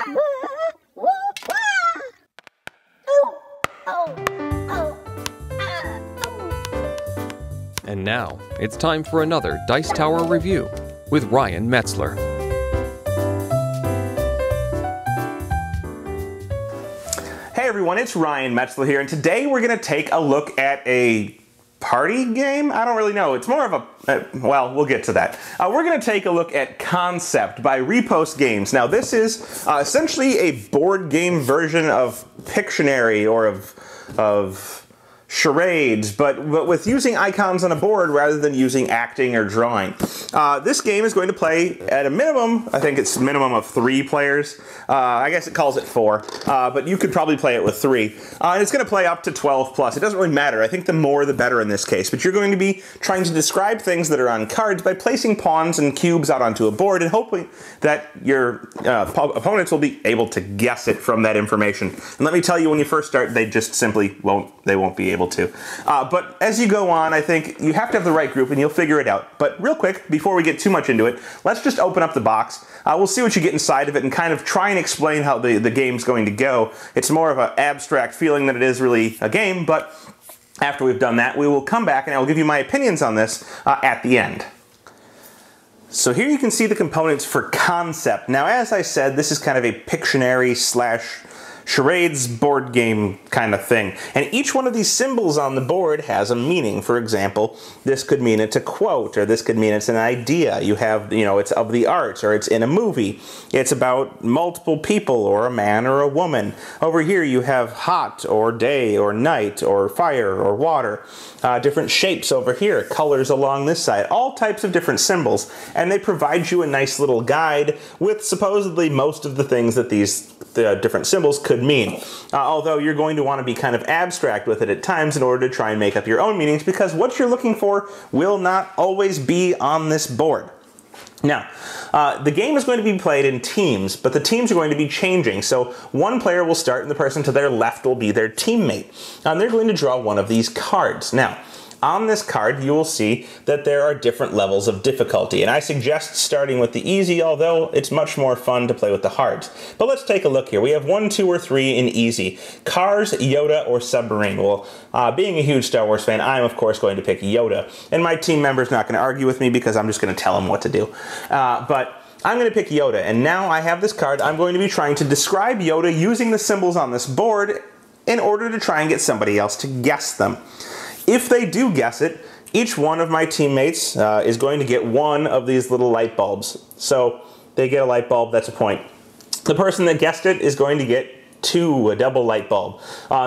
And now, it's time for another Dice Tower review with Ryan Metzler. Hey everyone, it's Ryan Metzler here, and today we're going to take a look at a party game? I don't really know. It's more of a, well, we'll get to that. We're going to take a look at Concept by Repost Games. Now this is essentially a board game version of Pictionary or of charades, but with using icons on a board rather than using acting or drawing. This game is going to play at a minimum, I think it's a minimum of 3 players. I guess it calls it 4, but you could probably play it with 3. And it's going to play up to 12 plus. It doesn't really matter. I think the more the better in this case, but you're going to be trying to describe things that are on cards by placing pawns and cubes out onto a board and hoping that your opponents will be able to guess it from that information. And let me tell you, when you first start, they just simply won't be able to. But as you go on, I think you have to have the right group and you'll figure it out. But real quick, before we get too much into it, let's just open up the box. We'll see what you get inside of it and kind of try and explain how the game's going to go. It's more of an abstract feeling than it is really a game, but after we've done that, we will come back and I will give you my opinions on this at the end. So here you can see the components for Concept. Now, as I said, this is kind of a Pictionary / charades board game kind of thing. And each one of these symbols on the board has a meaning. For example, this could mean it's a quote, or this could mean it's an idea. You have, it's of the arts, or it's in a movie. It's about multiple people, or a man or a woman. Over here you have hot, or day, or night, or fire, or water. Different shapes over here, colors along this side, all types of different symbols. And they provide you a nice little guide with supposedly most of the things that these different symbols could mean. Although you're going to want to be kind of abstract with it at times in order to try and make up your own meanings, because what you're looking for will not always be on this board. Now, the game is going to be played in teams, but the teams are going to be changing. So one player will start and the person to their left will be their teammate. And they're going to draw one of these cards. Now, on this card, you will see that there are different levels of difficulty, and I suggest starting with the easy, although it's much more fun to play with the hards. But let's take a look here. We have 1, 2, or 3 in easy. Cars, Yoda, or submarine. Well, being a huge Star Wars fan, I'm of course going to pick Yoda, and my team member's not going to argue with me because I'm just going to tell him what to do. But I'm going to pick Yoda, and now I have this card. I'm going to be trying to describe Yoda using the symbols on this board in order to try and get somebody else to guess them. If they do guess it, each one of my teammates is going to get 1 of these little light bulbs. So they get a light bulb, that's a point. The person that guessed it is going to get 2, a double light bulb.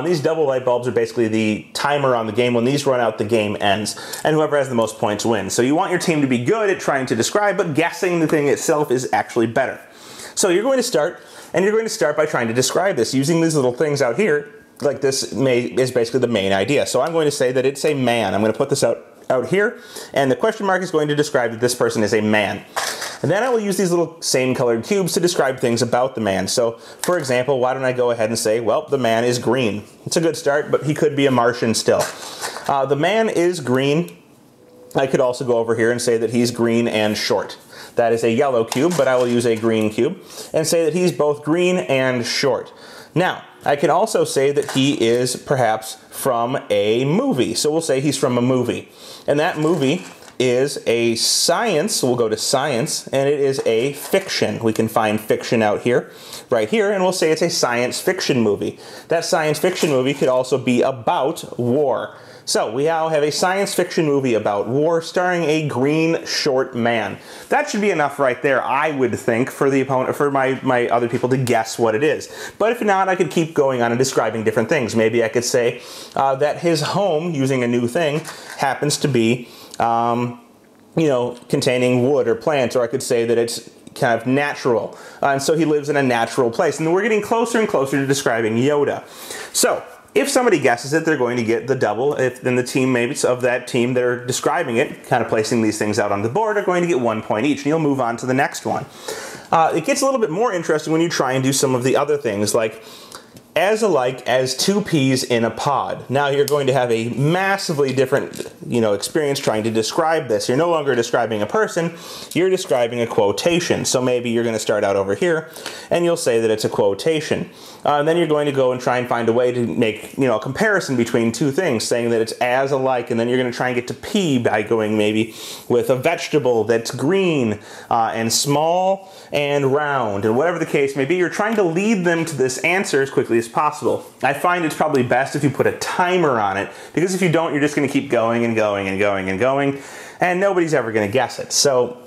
These double light bulbs are basically the timer on the game. When these run out, the game ends, and whoever has the most points wins. So you want your team to be good at trying to describe, but guessing the thing itself is actually better. So you're going to start, and you're going to start by trying to describe this using these little things out here. Like this is basically the main idea. So I'm going to say that it's a man. I'm going to put this out here, and the question mark is going to describe that this person is a man. And then I will use these little same colored cubes to describe things about the man. So, for example, why don't I go ahead and say, well, the man is green. It's a good start, but he could be a Martian still. The man is green. I could also go over here and say that he's green and short. That is a yellow cube, but I will use a green cube and say that he's both green and short. Now, I can also say that he is perhaps from a movie. So we'll say he's from a movie. And that movie is a science, so we'll go to science, and it is a fiction. We can find fiction out here, right here, and we'll say it's a science fiction movie. That science fiction movie could also be about war. So we now have a science fiction movie about war starring a green short man. That should be enough right there, I would think, for the opponent, for my other people to guess what it is. But if not, I could keep going on and describing different things. Maybe I could say that his home, using a new thing, happens to be, containing wood or plants, or I could say that it's kind of natural. And so he lives in a natural place. And then we're getting closer and closer to describing Yoda. So if somebody guesses it, they're going to get the double. Then the teammates of that team that are describing it, kind of placing these things out on the board, are going to get 1 point each, and you'll move on to the next one. It gets a little bit more interesting when you try and do some of the other things, like as alike as two peas in a pod. Now you're going to have a massively different, experience trying to describe this. You're no longer describing a person, you're describing a quotation. So maybe you're going to start out over here and you'll say that it's a quotation. And then you're going to go and try and find a way to make, a comparison between two things, saying that it's as alike, and then you're going to try and get to P by going maybe with a vegetable that's green and small and round, and whatever the case may be, you're trying to lead them to this answer as quickly as possible. I find it's probably best if you put a timer on it, because if you don't, you're just going to keep going and going and going and going, and nobody's ever going to guess it. So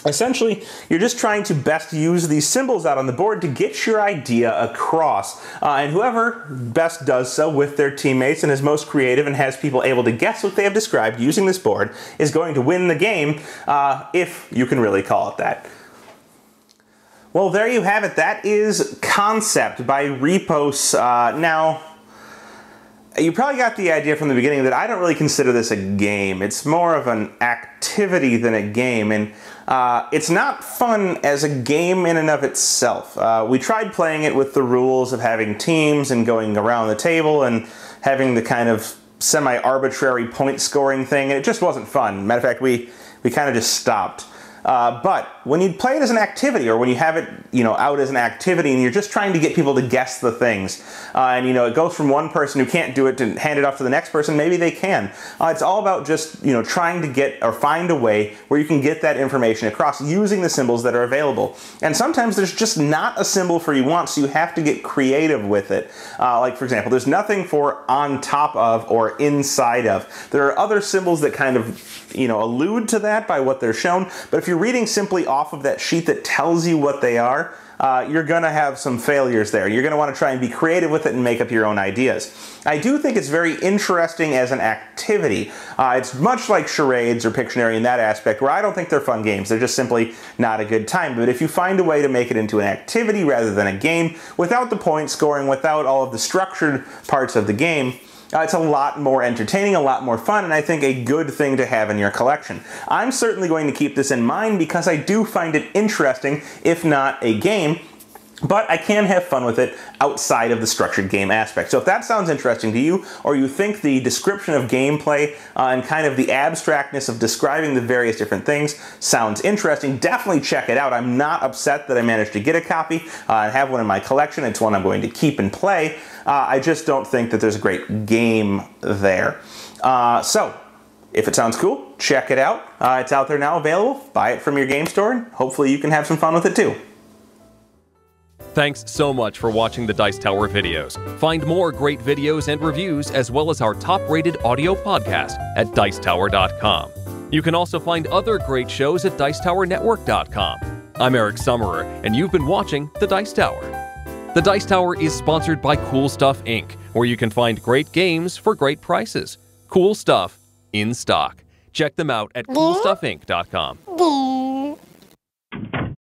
essentially, you're just trying to best use these symbols out on the board to get your idea across. And whoever best does so with their teammates and is most creative and has people able to guess what they have described using this board is going to win the game, if you can really call it that. Well, there you have it. That is Concept by Repos. Now, you probably got the idea from the beginning that I don't really consider this a game. It's more of an activity than a game, and it's not fun as a game in and of itself. We tried playing it with the rules of having teams and going around the table and having the kind of semi-arbitrary point scoring thing, and it just wasn't fun. Matter of fact, we kind of just stopped. But when you play it as an activity, or when you have it, out as an activity, and you're just trying to get people to guess the things, and it goes from one person who can't do it to hand it off to the next person, maybe they can. It's all about just, trying to get or find a way where you can get that information across using the symbols that are available. And sometimes there's just not a symbol for you want, so you have to get creative with it. Like, for example, there's nothing for on top of or inside of. There are other symbols that kind of, allude to that by what they're shown, but if you're reading simply off of that sheet that tells you what they are, you're going to have some failures there. You're going to want to try and be creative with it and make up your own ideas. I do think it's very interesting as an activity. It's much like charades or Pictionary in that aspect, where I don't think they're fun games. They're just simply not a good time. But if you find a way to make it into an activity rather than a game, without the point scoring, without all of the structured parts of the game, it's a lot more entertaining, a lot more fun, and I think a good thing to have in your collection. I'm certainly going to keep this in mind because I do find it interesting, if not a game, but I can have fun with it outside of the structured game aspect. So if that sounds interesting to you, or you think the description of gameplay and kind of the abstractness of describing the various different things sounds interesting, definitely check it out. I'm not upset that I managed to get a copy and have one in my collection. It's one I'm going to keep and play. I just don't think that there's a great game there. So if it sounds cool, check it out. It's out there now available. Buy it from your game store, and hopefully you can have some fun with it too. Thanks so much for watching the Dice Tower videos. Find more great videos and reviews, as well as our top-rated audio podcast at Dicetower.com. You can also find other great shows at Dicetowernetwork.com. I'm Eric Summerer, and you've been watching The Dice Tower. The Dice Tower is sponsored by Cool Stuff Inc., where you can find great games for great prices. Cool stuff in stock. Check them out at CoolStuffInc.com.